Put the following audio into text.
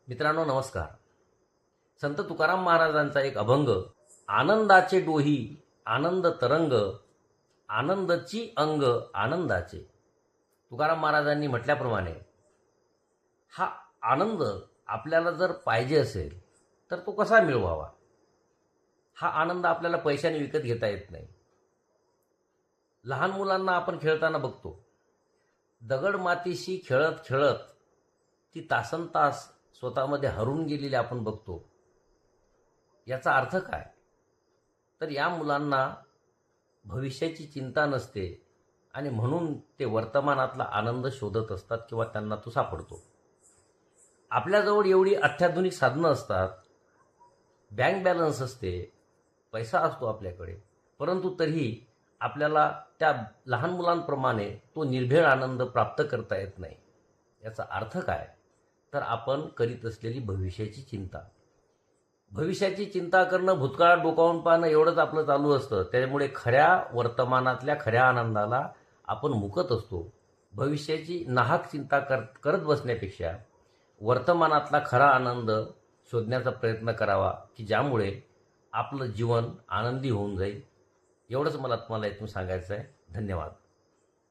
मित्रांनो नमस्कार. संत तुकाराम महाराजांचा एक अभंग, आनंदाचे डोही आनंद तरंग, आनंदची अंग आनंदाचे. तुकाराम महाराजांनी म्हटल्याप्रमाणे हा आनंद आपल्याला जर पाहिजे असेल तर तो कसा मिळवावा. हा आनंद आपल्याला पैशाने विकत घेता येत नाही. लहान मुलांना आपण खेळताना बघतो, दगड मातीशी खेळत खेळत ती तासनतास स्वतःमध्ये हरून गेलेली आपण बघतो. याचा अर्थ काय? तर या मुलांना भविष्याची चिंता नसते आणि म्हणून ते वर्तमानातला आनंद शोधत असतात किंवा त्यांना तो सापडतो. आपल्याजवळ एवढी अत्याधुनिक साधनं असतात, बँक बॅलन्स असते, पैसा असतो आपल्याकडे, परंतु तरीही आपल्याला त्या लहान मुलांप्रमाणे तो निर्भेळ आनंद प्राप्त करता येत नाही. याचा अर्थ काय? तर आपण करीत असलेली भविष्याची चिंता. भविष्याची चिंता करणं, भूतकाळात डोकावून पाहणं एवढंच आपलं चालू असतं. त्यामुळे खऱ्या वर्तमानातल्या खऱ्या आनंदाला आपण मुकत असतो. भविष्याची नाहक चिंता करत बसण्यापेक्षा वर्तमानातला खरा आनंद शोधण्याचा प्रयत्न करावा, की ज्यामुळे आपलं जीवन आनंदी होऊन जाईल. एवढंच मला तुम्हाला इथून सांगायचं आहे. धन्यवाद.